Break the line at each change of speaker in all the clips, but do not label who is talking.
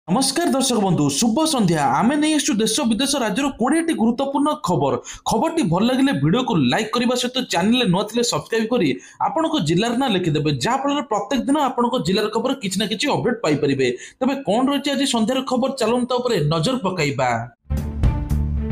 नमस्कार दर्शक बंधु शुभ संध्या आम नहीं आसु देश विदेश राज्यर 20टी गुरुत्वपूर्ण खबर खबर टी भल लगे वीडियो को लाइक करने सहित चैनल न थे सब्सक्राइब करी आपण जिलार ना लिखिदेवे जहाँफल प्रत्येक दिन आपण जिलार खबर किसी ना कि अपडेट पाइपर तेज कौन रही आज संध्यार खबर चलता नजर पकईबा।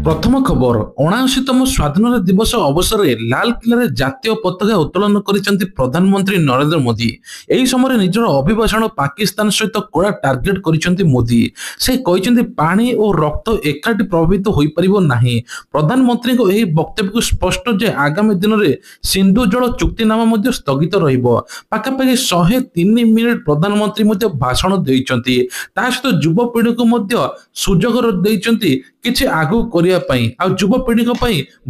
प्रथम खबर 79तम स्वाधीनता दिवस अवसर में लालकिल्ला जातीय पताका उत्तोलन कर प्रधानमंत्री नरेंद्र मोदी। यही समय निजर अभिभाषण पाकिस्तान सहित कड़ा टार्गेट कर मोदी। से कहते पानी और रक्त एकाठी प्रभावित हो पारिबो नाही। प्रधानमंत्री को यही वक्तव्य को स्पष्ट जे आगामी दिन में सिंधु जल चुक्तिनामा स्थगित रहिबो। पाखापाखि 103 मिनिट प्रधानमंत्री भाषण देइचंती। ता सहित युवपीढ़ी को सुजोग देइचंती किछि आगु करिया पई आ युवपीढ़ी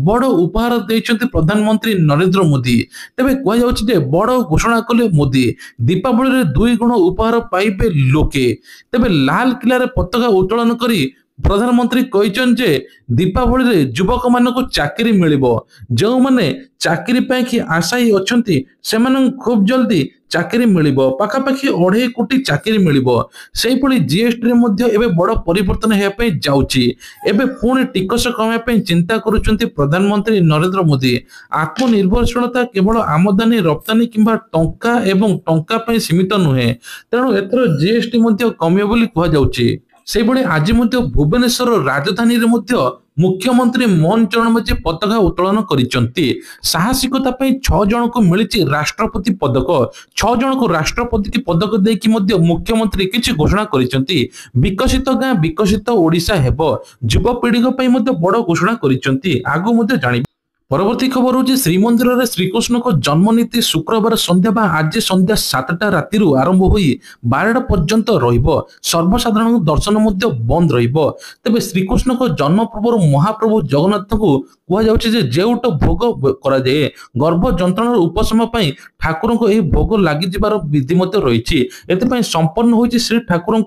बड़ उपहार देइचंती प्रधानमंत्री नरेंद्र मोदी। तेबे कह जाउछि जे बड़ घोषणा कले मोदी दीपावली रे 2 गुण उपहार पाइबे लोके। तेबे लाल किल्ला रे पताका उत्तोलन करी प्रधानमंत्री कहते जे दीपावली रे युवक मानक चाकरी मिलिबो। जो माने चाकरी पाई आशायी अछंती सेमान खूब जल्दी चाकरी मिलिबो। पाखापाखि 2.5 कोटी चाकरी मिलिबो। सेही पळी जीएसटी रे मध्ये एबे बड़ परिवर्तन हेया पई जाउची। एबे पुणी टिकस कमाय पई चिंता करूचंती प्रधानमंत्री नरेंद्र मोदी। आत्मनिर्भरशीलता केवल आमदानी रप्तानी किंबा टंका एवं टंका पई सीमित नुहे, तेणु एथरो जीएसटी मध्ये कमियो बोली कहा जाउची। सेबळे आज भुवनेश्वर राजधानी रे मुख्यमंत्री मोहन चरण माझी पताका उत्तोलन करिसंती। साहसिकता पई 6 जन को मिलिछि राष्ट्रपति पदक। 6 जन को राष्ट्रपति की पदक देकी मुख्यमंत्री किछि घोषणा करिसंती। विकसित गाँ विकसित ओडिशा हेबो। युवपीढ़ी पई बड़ घोषणा करिसंती। आगु मध्ये जानि परवर्ती खबर हूँ श्रीमंदिर में श्रीकृष्ण को जन्मनीति शुक्रवार संध्या आज संध्या 7टा राति आरंभ हो 12टा पर्यंत सर्वसाधारण दर्शन बंद तेबे श्रीकृष्ण को जन्म पूर्व महाप्रभु जगन्नाथ को कहुचे जेउट भोग कराए गर्भ जंत्रण उपशम ठाकुर को यह भोग लगी विधि रही संपन्न हो श्री ठाकुर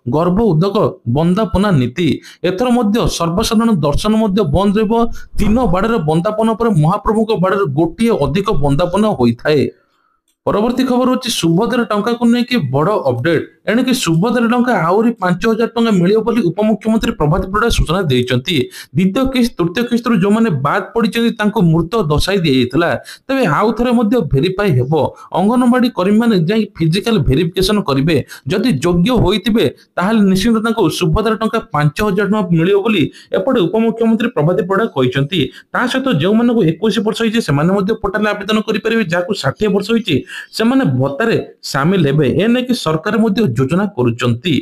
गर्भ उदक बंदापना नीति। एथर सर्वसाधारण दर्शन बंद रह 3 बाड़े बंदापना महाप्रभु को बाड़े गोटे अधिक बंदापना होता है। परवर्ती खबर हूँ सुभद्रा टंका को लेकिन बड़ अपडेट एणिक सुभद्रा टंका आहरी 5000 टंका मिलियो बोली उपमुख्यमंत्री प्रभात परिड़ा सूचना देइचंती। द्वितीय किस्त तृतीय किस्त जो माने बाद पड़िचंती तांको मृत दशाई दिया तेज आउ थे भेरीफाई हेबो। अंगनवाड़ी कर्मी माने जाई फिजिकल भेरिफिकेशन करिवे। जदि योग्य होइतिबे ताहाले निश्चित तांको सुभद्रा टंका 5000 टंका मिलियो बोली एपटे उपमुख्यमंत्री प्रभात परिड़ा कहिसंती। ता सहित जो मानको 21 वर्ष होइचे सेमाने मध्ये पोर्टल आवेदन करि परिबे। जाको 60 वर्ष होइचे सेमाने भत्तारे शामिल हेबे। एने कि सरकार मध्ये योजना करुचंती।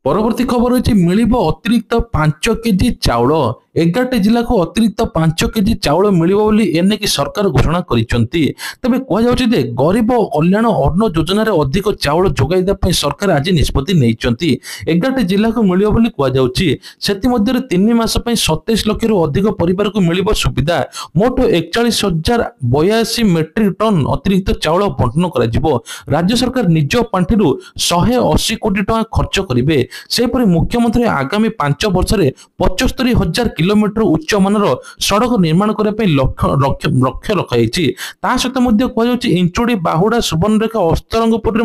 परवर्ती खबर होची मिलिबो अतिरिक्त 5 केजी चाउल। 11टी जिला को अतिरिक्त 5 केजी चाउल मिलिबो बोली एने कि सरकार घोषणा करिसंती। तबे कह जाउची जे गरीब कल्याण अन्न योजना रे अधिक चाउल जोगाई दा पई सरकार आज निष्पत्ति नेइचंती। 11टी जिला को मिलिबो बोली कह जाउची। सेति मध्ये रे 3 मास पई 27 लाख रु अधिक परिवार को मिलिबो सुविधा। मोट 41,082 मेट्रिक टन अतिरिक्त चाउल बंटन करा जिवो। राज्य सरकार निज पांठी रु 180 कोटी टका खर्च करिवे। सेपरि मुख्यमंत्री आगामी 5 वर्ष में 75,000 किलोमीटर उच्च मानर सड़क निर्माण करने लक्ष्य रखाई। सहित कहुच्छी इंचोड़ी बाहुड़ा सुवर्णरेखा अस्तरंगपुर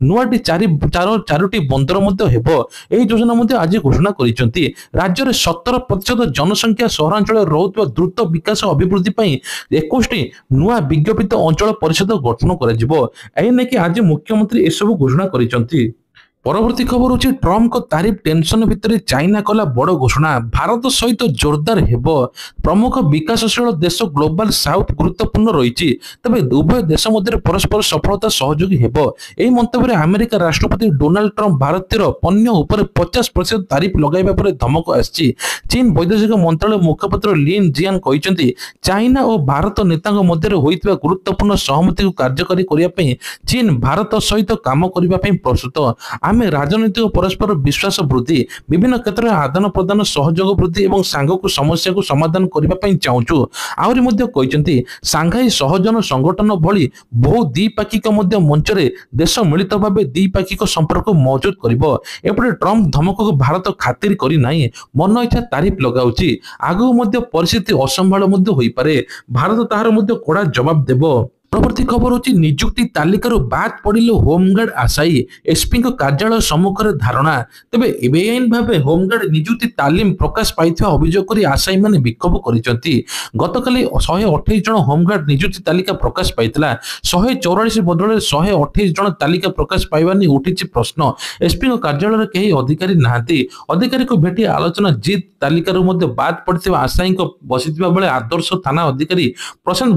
नुआटी 4टी बंदर यह योजना आज घोषणा कर राज्य में 17% जनसंख्या सहरांचल रोकुवा द्रुत विकास अभिवृद्धि 21टी नुआ विज्ञपित अंचल परिषद गठन कर आज मुख्यमंत्री एसबू घोषणा कर। परवर्ती खबर हूँ ट्रम्प को तारीफ टेंशन भितर चाइना कला बड़ घोषणा। भारत सहित जोरदार हेबो। प्रमुख विकासशील देश ग्लोबल साउथ गुरुत्वपूर्ण रही तबे उभय देश मध्य परस्पर सफलता सहयोगी हेबो। एही मंतव्य अमेरिका राष्ट्रपति डोनाल्ड ट्रम्प भारतीय पण्य उपर 50% तारीफ लगाइबा पर धमक आछि। चीन वैदेशिक मंत्रालय मुखपात्र लिन जियान कहिसंती चाइना और भारत नेतांग मध्य होइतबा गुरुत्वपूर्ण सहमति को कार्यकारी करिया पई चीन भारत सहित काम करिबा पई प्रस्तुत। आमे राजनीतिक परस्पर विश्वास वृद्धि विभिन्न क्षेत्र में आदान प्रदान सहयोग वृद्धि और सांघिक समस्या को समाधान करने चाहूँ। आहरी कहते सांघाई सहजन संगठन भली बहु द्विपाक्षिक मंच में देश मिलित भाव द्विपाक्षिक संपर्क मौजूद करपटे ट्रम्प धमक को भारत खातिर करना मन इच्छा तारीफ लगाउछि। आगु परिस्थिति असंभाल हो पारे। भारत ताहार कड़ा जवाब देव। ପରବର୍ତ୍ତୀ ଖବର ହେଉଛି ନିଯୁକ୍ତି ତାଲିକାରୁ ବାଦ ପଡ଼ିଲେ ହୋମଗାର୍ଡ ଆଶାୟୀ ଏସ୍ପିଙ୍କ କାର୍ଯ୍ୟାଳୟ ସମ୍ମୁଖରେ ଧାରଣା। ତେବେ ବେଆଇନ ଭାବେ ହୋମଗାର୍ଡ ନିଯୁକ୍ତି ତାଲିମ ପ୍ରକାଶ ପାଇଥିବା ଅଭିଯୋଗ କରି ଆଶାୟୀମାନେ ବିକ୍ଷୋଭ କରିଛନ୍ତି। ଗତକାଲି 128 ଜଣ ହୋମଗାର୍ଡ ନିଯୁକ୍ତି ତାଲିକା ପ୍ରକାଶ ପାଇଥିଲା। 144 ବଦଳରେ 128 ଜଣ ତାଲିକା ପ୍ରକାଶ ପାଇବା ନେଇ ଉଠିଛି ପ୍ରଶ୍ନ। ଏସ୍ପିଙ୍କ କାର୍ଯ୍ୟାଳୟରେ କେହି ଅଧିକାରୀ ନାହାନ୍ତି। ଅଧିକାରୀଙ୍କୁ ଭେଟି ଆଲୋଚନା ଜିତ୍ ତାଲିକାରୁ ମଧ୍ୟ ବାଦ ପଡ଼ିଥିବା ଆଶାୟୀଙ୍କ ବସିଥିବା ବେଳେ ଆଦର୍ଶ ଥାନା ଅଧିକାରୀ ପ୍ରଶାନ୍ତ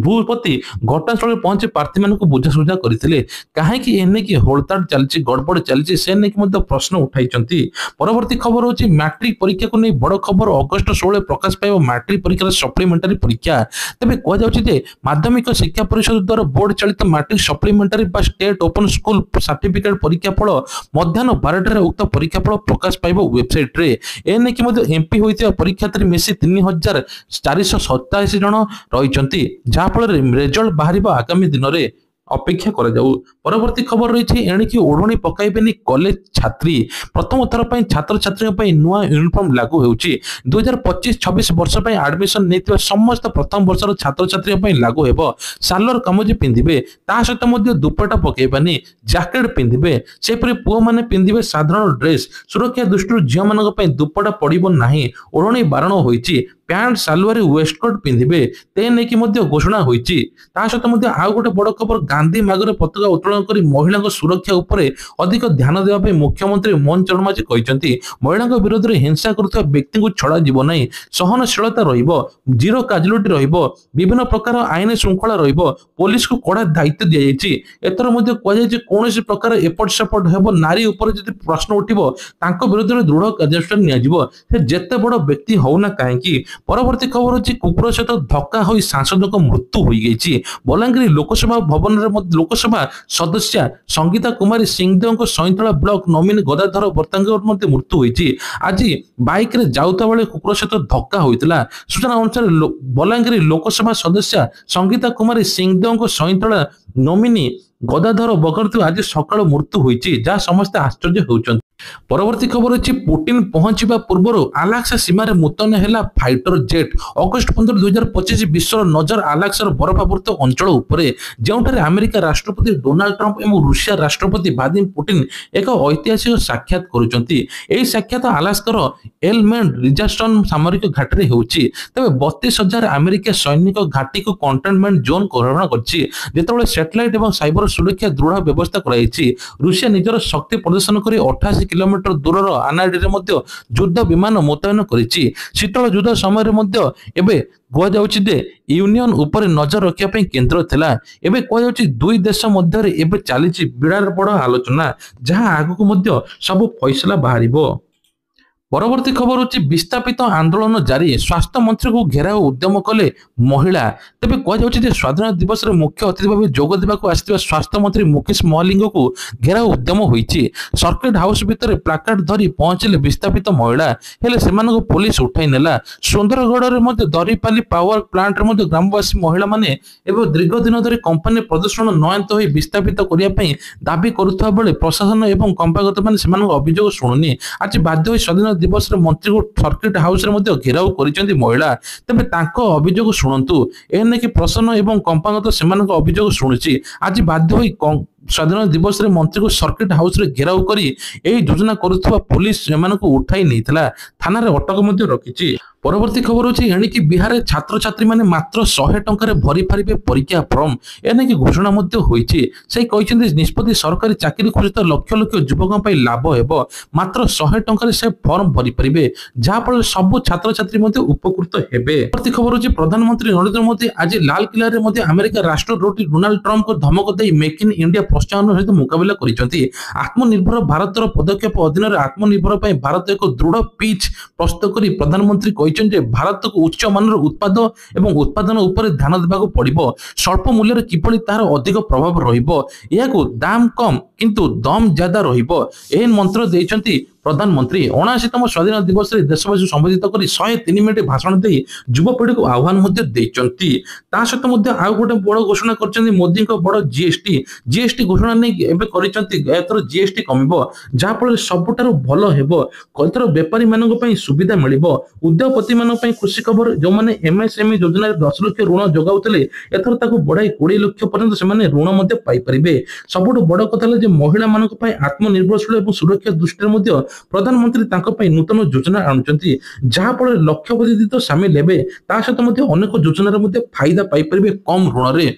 ଭୂପତି ଘଟଣାସ୍ଥଳରେ ପହଞ୍ଚି ପ୍ରାର୍ଥୀମାନଙ୍କୁ ବୁଝାସୁଝା କରିଥିଲେ। କାହିଁକି ଏନେକି ହୋଳତାଡ଼ ଚାଲିଛି, ଗଡ଼ବଡ଼ ଚାଲିଛି, ସେ ନେଇକି ମଧ୍ୟ ପ୍ରଶ୍ନ ଉଠାଇଛନ୍ତି। ପରବର୍ତ୍ତୀ ଖବର ହେଉଛି ମାଟ୍ରିକ ପରୀକ୍ଷାକୁ ନେଇ ବଡ଼ ଖବର। ଅଗଷ୍ଟ 16 ପ୍ରକାଶ ପାଇବ ମାଟ୍ରିକ ପରୀକ୍ଷାର ସପ୍ଲିମେଣ୍ଟାରୀ ପରୀକ୍ଷା। ତେବେ କୁହାଯାଉଛି ଯେ ମାଧ୍ୟମିକ ଶିକ୍ଷା ପରିଷଦ ଦ୍ୱାରା ବୋର୍ଡ ଚାଳିତ ମାଟ୍ରିକ ସପ୍ଲିମେଣ୍ଟାରୀ ବା ଷ୍ଟେଟ୍ ଓପନ ସ୍କୁଲ ସାର୍ଟିଫିକେଟ ପରୀକ୍ଷା ଫଳ ମଧ୍ୟାହ୍ନ 12ଟାରେ ଉକ୍ତ ପରୀକ୍ଷା ଫଳ ପ୍ରକାଶ ପାଇବ ୱେବସାଇଟରେ। ଏନେକି ମଧ୍ୟ ଏମ୍ପି ହୋଇଥିବା ପରୀକ୍ଷାର୍ଥୀ ମିଶି 3487 ଜଣ ରହିଛନ୍ତି, ଯାହାଫଳରେ ରେଜଲ୍ଟ ବାହାରିବ ଆଗାମୀ ଦିନରେ। ଅପେକ୍ଷା କରାଯାଉ। ପରବର୍ତ୍ତୀ ଖବର ରହିଛି ଏଣିକି ଓଢ଼ଣୀ ପକାଇବେନି କଲେଜ ଛାତ୍ରୀ। ପ୍ରଥମ ଥର ପାଇଁ ଛାତ୍ରଛାତ୍ରୀଙ୍କ ପାଇଁ ନୂଆ ୟୁନିଫର୍ମ ଲାଗୁ ହେଉଛି। 2025-26 ବର୍ଷ ପାଇଁ ଆଡମିସନ ନେଇଥିବା ସମସ୍ତ ପ୍ରଥମ ବର୍ଷର ଛାତ୍ରଛାତ୍ରୀଙ୍କ ପାଇଁ ଲାଗୁ ହେବ। ସାଲୱାର କାମିଜ ପିନ୍ଧିବେ, ତା ସହିତ ମଧ୍ୟ ଦୁପଟ୍ଟା ପକାଇବାନି, ଜ୍ୟାକେଟ ପିନ୍ଧିବେ। ସେପରି ପୁଅମାନେ ପିନ୍ଧିବେ ସାଧାରଣ ଡ୍ରେସ। ସୁରକ୍ଷା ଦୃଷ୍ଟିରୁ ଝିଅମାନଙ୍କ ପାଇଁ ଦୁପଟ୍ଟା ପଡ଼ିବ ନାହିଁ, ଓଢ଼ଣୀ ବାରଣ ହୋଇଛି। ପ୍ୟାଣ୍ଟ ସାଲୱାର ୱେଷ୍ଟକୋଟ ପିନ୍ଧିବେ, ତେ ନେଇକି ମଧ୍ୟ ଘୋଷଣା ହୋଇଛି। ତା ସହିତ ମଧ୍ୟ ଆଉ ଗୋଟେ ବଡ଼ ଖବର, ଗାନ୍ଧୀ ମାର୍ଗରେ ପତାକା ଉତ୍ତୋଳନ କରି ମହିଳାଙ୍କ ସୁରକ୍ଷା ଉପରେ ଅଧିକ ଧ୍ୟାନ ଦେବା ପାଇଁ ମୁଖ୍ୟମନ୍ତ୍ରୀ ମୋହନ ଚରଣ ମାଝୀ କହିଛନ୍ତି। ମହିଳାଙ୍କ ବିରୋଧରେ ହିଂସା କରୁଥିବା ବ୍ୟକ୍ତିଙ୍କୁ ଛଡ଼ାଯିବ ନାହିଁ, ସହନଶୀଳତା ରହିବ, ଜିରୋ କାଜୁଆଲିଟି ରହିବ, ବିଭିନ୍ନ ପ୍ରକାର ଆଇନ ଶୃଙ୍ଖଳା ରହିବ, ପୋଲିସକୁ କଡ଼ା ଦାୟିତ୍ୱ ଦିଆଯାଇଛି। ଏଥର ମଧ୍ୟ କୁହାଯାଇଛି କୌଣସି ପ୍ରକାର ଏପଟ ସେପଟ ହେବ, ନାରୀ ଉପରେ ଯଦି ପ୍ରଶ୍ନ ଉଠିବ ତାଙ୍କ ବିରୋଧରେ ଦୃଢ଼ କାର୍ଯ୍ୟାନୁଷ୍ଠାନ ନିଆଯିବ, ସେ ଯେତେ ବଡ଼ ବ୍ୟକ୍ତି ହଉନା କାହିଁକି। ପରବର୍ତ୍ତୀ ଖବର ହେଉଛି କୁକୁର ସହିତ ଧକ୍କା ହୋଇ ସାଂସଦଙ୍କ ମୃତ୍ୟୁ ହୋଇଯାଇଛି। ବଲାଙ୍ଗୀର ଲୋକସଭା ଭବନରେ ଲୋକସଭା ସଦସ୍ୟା ସଙ୍ଗୀତା କୁମାରୀ ସିଂହଦେଓଙ୍କ ସଇଁତଳା ବ୍ଲକ ନମିନୀ ଗଦାଧର ବର୍ତ୍ତାଙ୍କର ମଧ୍ୟ ମୃତ୍ୟୁ ହୋଇଛି। ଆଜି ବାଇକରେ ଯାଉଥିବା ବେଳେ କୁକୁର ସହିତ ଧକ୍କା ହୋଇଥିଲା। ସୂଚନା ଅନୁସାରେ ବଲାଙ୍ଗୀର ଲୋକସଭା ସଦସ୍ୟା ସଙ୍ଗୀତା କୁମାରୀ ସିଂହଦେଓଙ୍କ ସଇଁତଳା ନମିନୀ ଗଦାଧର ବର୍ତ୍ତାଙ୍କର ଆଜି ସକାଳୁ ମୃତ୍ୟୁ ହୋଇଛି, ଯାହା ସମସ୍ତେ ଆଶ୍ଚର୍ଯ୍ୟ ହେଉଛନ୍ତି। ପରବର୍ତ୍ତୀ ଖବର ଅଛି ପୁଟିନ ପହଞ୍ଚିବା ପୂର୍ବରୁ ଆଲାସ୍କା ସୀମାରେ ମୁତୟନ ହେଲା ଫାଇଟର ଜେଟ୍। ଅଗଷ୍ଟ 15, 2025 ବିଶ୍ୱର ନଜର ଆଲାସ୍କାର ବରଫାବୃତ ଅଞ୍ଚଳ ଉପରେ, ଯେଉଁଠାରେ ଆମେରିକା ରାଷ୍ଟ୍ରପତି ଡୋନାଲ୍ଡ ଟ୍ରମ୍ପ ଏବଂ ରୁଷିଆ ରାଷ୍ଟ୍ରପତି ଭ୍ଲାଦିମିର ପୁଟିନ ଏକ ଐତିହାସିକ ସାକ୍ଷାତ କରୁଛନ୍ତି। ଏହି ସାକ୍ଷାତ ଆଲାସ୍କାର ଏଲମେଣ୍ଡ ରିଜାର୍ଭେସନ ସାମରିକ ଘାଟିରେ ହେଉଛି। ତେବେ 32,000 ଆମେରିକା ସୈନିକ ଘାଟିକୁ କଣ୍ଟେନମେଣ୍ଟ ଜୋନ୍ ଘୋଷଣା କରିଛି, ଯେତେବେଳେ ସ୍ୟାଟେଲାଇଟ ଏବଂ ସାଇବର ସୁରକ୍ଷା ଦୃଢ଼ ବ୍ୟବସ୍ଥା କରାଯାଇଛି। ରୁଷିଆ ନିଜର ଶକ୍ତି ପ୍ରଦର୍ଶନ କରି 88 କିଲୋମିଟର ଦୂରର ଆନାଡିରେ ମଧ୍ୟ ଯୁଦ୍ଧ ବିମାନ ମୁତୟନ କରିଛି। ଶୀତଳ ଯୁଦ୍ଧ ସମୟରେ ମଧ୍ୟ ଏବେ କୁହାଯାଉଛି ଯେ ୟୁନିୟନ ଉପରେ ନଜର ରଖିବା ପାଇଁ କେନ୍ଦ୍ର ଥିଲା। ଏବେ କୁହାଯାଉଛି ଦୁଇ ଦେଶ ମଧ୍ୟରେ ଏବେ ଚାଲିଛି ବିରାଟ ବଡ଼ ଆଲୋଚନା, ଯାହା ଆଗକୁ ମଧ୍ୟ ସବୁ ଫଇସଲା ବାହାରିବ। ପରବର୍ତ୍ତୀ ଖବର ହେଉଛି ବିସ୍ଥାପିତ ଆନ୍ଦୋଳନ ଜାରି, ସ୍ୱାସ୍ଥ୍ୟ ମନ୍ତ୍ରୀଙ୍କୁ ଘେରାଉ ଉଦ୍ୟମ କଲେ ମହିଳା। ତେବେ କୁହାଯାଉଛି ଯେ ସ୍ୱାଧୀନତା ଦିବସରେ ମୁଖ୍ୟ ଅତିଥି ଭାବେ ଯୋଗ ଦେବାକୁ ଆସିଥିବା ସ୍ୱାସ୍ଥ୍ୟ ମନ୍ତ୍ରୀ ମୁକେଶ ମହଲିଙ୍ଗଙ୍କୁ ଘେରାଉ ଉଦ୍ୟମ ହୋଇଛି। ସର୍କିଟ ହାଉସ ଭିତରେ ପ୍ଲାକାର୍ଡ ଧରି ପହଞ୍ଚିଲେ ବିସ୍ଥାପିତ ମହିଳା, ହେଲେ ସେମାନଙ୍କୁ ପୋଲିସ ଉଠାଇ ନେଲା। ସୁନ୍ଦରଗଡ଼ରେ ମଧ୍ୟ ଦରିପାଲି ପାୱାର ପ୍ଲାଣ୍ଟରେ ମଧ୍ୟ ଗ୍ରାମବାସୀ ମହିଳାମାନେ ଏବେ ଦୀର୍ଘ ଦିନ ଧରି କମ୍ପାନୀ ପ୍ରଦୂଷଣ ନୟାନ୍ତ ହୋଇ ବିସ୍ଥାପିତ କରିବା ପାଇଁ ଦାବି କରୁଥିବା ବେଳେ ପ୍ରଶାସନ ଏବଂ କମ୍ପାନୀଗତମାନେ ସେମାନଙ୍କ ଅଭିଯୋଗ ଶୁଣୁନି। ଆଜି ବାଧ୍ୟ ହୋଇ ସ୍ୱାଧୀନତା ଦିବସରେ ମନ୍ତ୍ରୀଙ୍କୁ ସର୍କିଟ ହାଉସରେ ମଧ୍ୟ ଘେରାଉ କରିଛନ୍ତି ମହିଳା। ତେବେ ତାଙ୍କ ଅଭିଯୋଗ ଶୁଣନ୍ତୁ, ଏନେକି ପ୍ରଶାସନ ଏବଂ କମ୍ପାନୀଗତ ସେମାନଙ୍କ ଅଭିଯୋଗ ଶୁଣୁଛି। ଆଜି ବାଧ୍ୟ ହୋଇ ସ୍ୱାଧୀନତା ଦିବସରେ ମନ୍ତ୍ରୀଙ୍କୁ ସର୍କିଟ ହାଉସରେ ଘେରାଉ କରି ଏହି ଯୋଜନା କରୁଥିବା ପୋଲିସ ସେମାନଙ୍କୁ ଉଠାଇ ନେଇଥିଲା, ଥାନାରେ ଅଟକ ମଧ୍ୟ ରଖିଛି। ପରବର୍ତ୍ତୀ ଖବର ହେଉଛି ଏଣିକି ବିହାରରେ ଛାତ୍ରଛାତ୍ରୀମାନେ ମାତ୍ର 100 ଟଙ୍କାରେ ଭରି ପାରିବେ ପରୀକ୍ଷା ଫର୍ମ। ଏନେକି ଘୋଷଣା ମଧ୍ୟ ହୋଇଛି। ସେ କହିଛନ୍ତି ନିଷ୍ପତ୍ତି ସରକାରୀ ଚାକିରି ଖୋଜୁଥିବା ଲକ୍ଷ ଲକ୍ଷ ଯୁବକଙ୍କ ପାଇଁ ଲାଭ ହେବ। ମାତ୍ର 100 ଟଙ୍କାରେ ସେ ଫର୍ମ ଭରି ପାରିବେ, ଯାହାଫଳରେ ସବୁ ଛାତ୍ରଛାତ୍ରୀ ମଧ୍ୟ ଉପକୃତ ହେବେ। ପରବର୍ତ୍ତୀ ଖବର ହେଉଛି ପ୍ରଧାନମନ୍ତ୍ରୀ ନରେନ୍ଦ୍ର ମୋଦି ଆଜି ଲାଲକିଲ୍ଲାରେ ମଧ୍ୟ ଆମେରିକା ରାଷ୍ଟ୍ରପତି ଡୋନାଲ୍ଡ ଟ୍ରମ୍ପଙ୍କୁ ଧମକ ଦେଇ ମେକ୍ ଇନ୍ ଇଣ୍ଡିଆ ପ୍ରତ୍ୟାହ୍ୱାନ ସହିତ ମୁକାବିଲା କରିଛନ୍ତି। ଆତ୍ମନିର୍ଭର ଭାରତର ପଦକ୍ଷେପ ଅଧୀନରେ ଆତ୍ମନିର୍ଭର ପାଇଁ ଭାରତ ଏକ ଦୃଢ଼ ପିଚ୍ ପ୍ରସ୍ତୁତ କରି ପ୍ରଧାନମନ୍ତ୍ରୀ କହିଛନ୍ତି ଯେ ଭାରତକୁ ଉଚ୍ଚ ମାନର ଉତ୍ପାଦ ଏବଂ ଉତ୍ପାଦନ ଉପରେ ଧ୍ୟାନ ଦେବାକୁ ପଡ଼ିବ। ସ୍ୱଳ୍ପ ମୂଲ୍ୟରେ କିଭଳି ତାହାର ଅଧିକ ପ୍ରଭାବ ରହିବ, ଏହାକୁ ଦାମ କମ୍ କିନ୍ତୁ ଦମ ଜ୍ୟାଦା ରହିବ, ଏହି ମନ୍ତ୍ର ଦେଇଛନ୍ତି ପ୍ରଧାନମନ୍ତ୍ରୀ। 79ତମ ସ୍ୱାଧୀନତା ଦିବସରେ ଦେଶବାସୀଙ୍କୁ ସମ୍ବୋଧିତ କରି 103 ମିନିଟ୍ ଭାଷଣ ଦେଇ ଯୁବପିଢ଼ିକୁ ଆହ୍ୱାନ ମଧ୍ୟ ଦେଇଛନ୍ତି। ତା ସହିତ ମଧ୍ୟ ଆଉ ଗୋଟେ ବଡ଼ ଘୋଷଣା କରିଛନ୍ତି ମୋଦିଙ୍କ ବଡ଼ ଜିଏସଟି जीएसटी घोषणा नहीं एबे करिसंती एथर जीएसटी कमिबो जहा फल सबुठारु भलो हेबो एथर बेपारी मानक पई सुविधा मिलिबो उद्योगपति मानक पई खुशी खबर जो माने एमएसएमई योजना 10 लाख ऋण जोगाउतले एथर ताकू बढ़ाई 20 लाख पर्यंत से माने ऋण मध्ये पाई परिबे सबुठु बड़ कथा जे महिला मानक पई आत्मनिर्भरशील एवं सुरक्षा दृष्टि मध्ये प्रधानमंत्री तांको पई नूतन योजना आणुचंती जहा फल लक्षपति तो शामिल हेबे ता सहित मध्ये अनेक योजना रे मध्ये फायदा पाई परिबे कम ऋण रे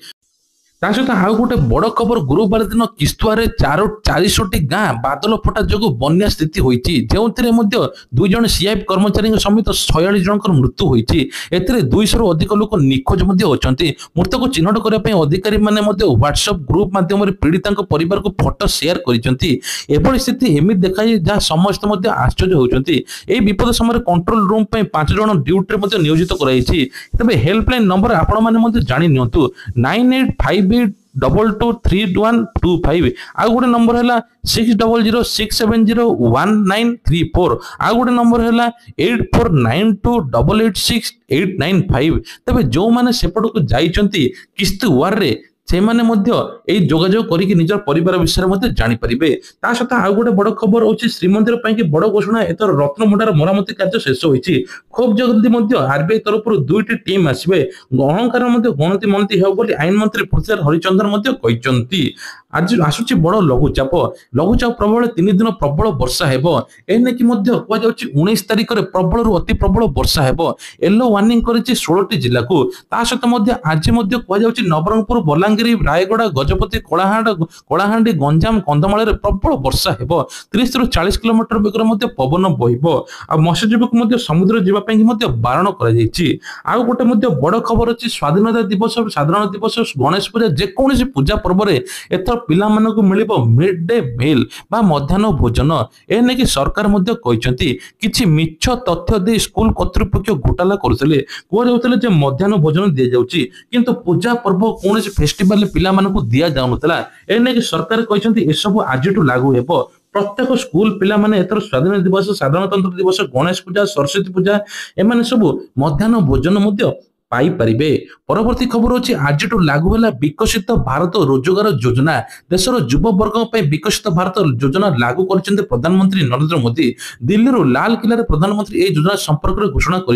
ता सहित आउ गोटे बड़ खबर गुरुवार दिन किस्तुआरे 400टी गाँ बादल फटा जो बन्या स्थिति होती जो दुई जन सीआईएफ कर्मचारी समेत 46 जन मृत्यु होती एथिरे 200 रु अधिक लोक निखोज अच्छा मृतक को चिन्हट करने अधिकारी मैंने व्हाट्सएप ग्रुप माध्यम पीड़िता परिवार को फोटो शेयर कर स्थिति एमती देखा जहाँ समस्त आश्चर्य होती विपद समय कंट्रोल रूम 5 जन ड्यूटी नियोजित कर हेल्पलाइन नंबर आपण जानी नियंतु 9858223125 आउ गोटे नंबर है 6006701934 आउ गोटे नंबर है 8492886895 तबे जो माने सेपट को जाइचंती किस्तुआर रे से माने जोगाजोग करके निजर परिवार विषय में जानी पारिबे ता सहित आउ गोटे बड़ खबर होची श्रीमंदिर पई कि बड़ घोषणा एतर रत्नभंडार मरामती कार्य शेष होईची खूब जल्दी आरबीआई तरफ 2टी टीम आसबे अहंकार गणति मनती हेउ बोली आईन मंत्री पृथ्वीराज हरिचंदन कहते आज आसुची बड़ लघुचाप प्रबल 3 दिन प्रबल वर्षा हेबो एने कि कह 19 तारिख में प्रबल रु अति प्रबल वर्षा हेबो येलो वार्निंग करिछि 16टी जिला को ता सहित आज कह नवरंगपुर बलांगीर रायगड़ा गजपति कलाहांडी गंजाम कंधमाल प्रबल वर्षा हेबो 30 रु 40 किलोमीटर बेगर पवन बहिबो आ मत्स्यजीवी समुद्र जीवाई बारण कर गोटे बड़ खबर अच्छी स्वाधीनता दिवस साधारण दिवस गणेश पूजा जेकोसी पूजा पर्व एथर पिला मानकु मिलिबो मिड डे मील बा मध्याह्न भोजन एने कि सरकार किछि मिछ तथ्य दे स्कूल कर्तृपक्ष घोटाला करथिले कहउतले जे मध्याह्न भोजन दिया जाउची किंतु पूजा पर्व कोनोसी फेस्टिवल पिला मानकु दिया जाउनतला एने कि सरकार कहछंती ए सब आजिटु लागू हेबो प्रत्येक स्कूल पिला माने एथर स्वाधीन दिवस साधारणतंत्र दिवस गणेश पूजा सरस्वती पूजा एमाने सब मध्याह्न भोजन पाई परिबे परवर्ती खबर होची आज लागू है विकसित भारत रोजगार योजना देशर युव वर्ग विकसित भारत योजना लागू कर प्रधानमंत्री नरेंद्र मोदी दिल्ली लाल किला प्रधानमंत्री योजना संपर्क में घोषणा कर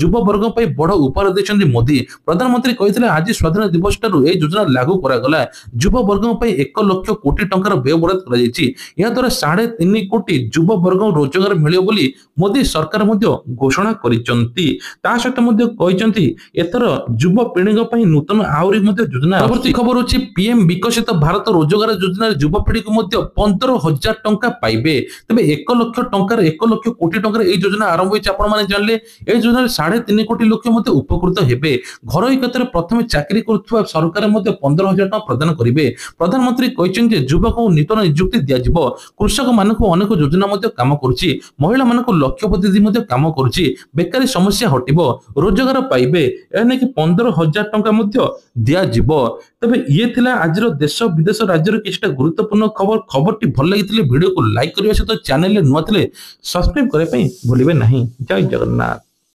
युव वर्ग बड़ उपहार देते मोदी प्रधानमंत्री कहते आज स्वाधीन दिवस ठारू योजना लागू करागला युव वर्ग 1 लाख कोटी टंकार व्यय बराद कर द्वारा 3.5 कोटी युव वर्ग रोजगार मिले बोली मोदी सरकार घोषणा कर एथर युव पीढ़ी नूतन आहरी योजना परवर्ती खबर होची पीएम विकसित भारत रोजगार योजना युव पीढ़ी को 15,000 टंका पाइबे तबे 1 लाख टंकार 1 लाख कोटी टंकार ए योजना आरंभ होईची आपण माने जानले ए योजना 3.5 कोटी लोक उपकृत हेबे घरोई क्षेत्र प्रथम चाकरी करुवा सरकार 15,000 टंका प्रदान करिवे प्रधानमंत्री कहछन जे युवक को नूतन नियुक्ति दिया जिवो कृषक मानक अनेक योजना काम करुची महिला मानक लक्षपति काम करुची बेकारी समस्या हटिबो रोजगार पाइबे एने कि 15,000 टंका दिया जिवो तबे ये थिला आजर देश विदेश राज्यर किछटा गुरुत्वपूर्ण खबरटी भल लगी वीडियो को लाइक करबा सहित चैनल नुआ थिले सब्सक्राइब करे पई भूलिबे नहीं जय जगन्नाथ।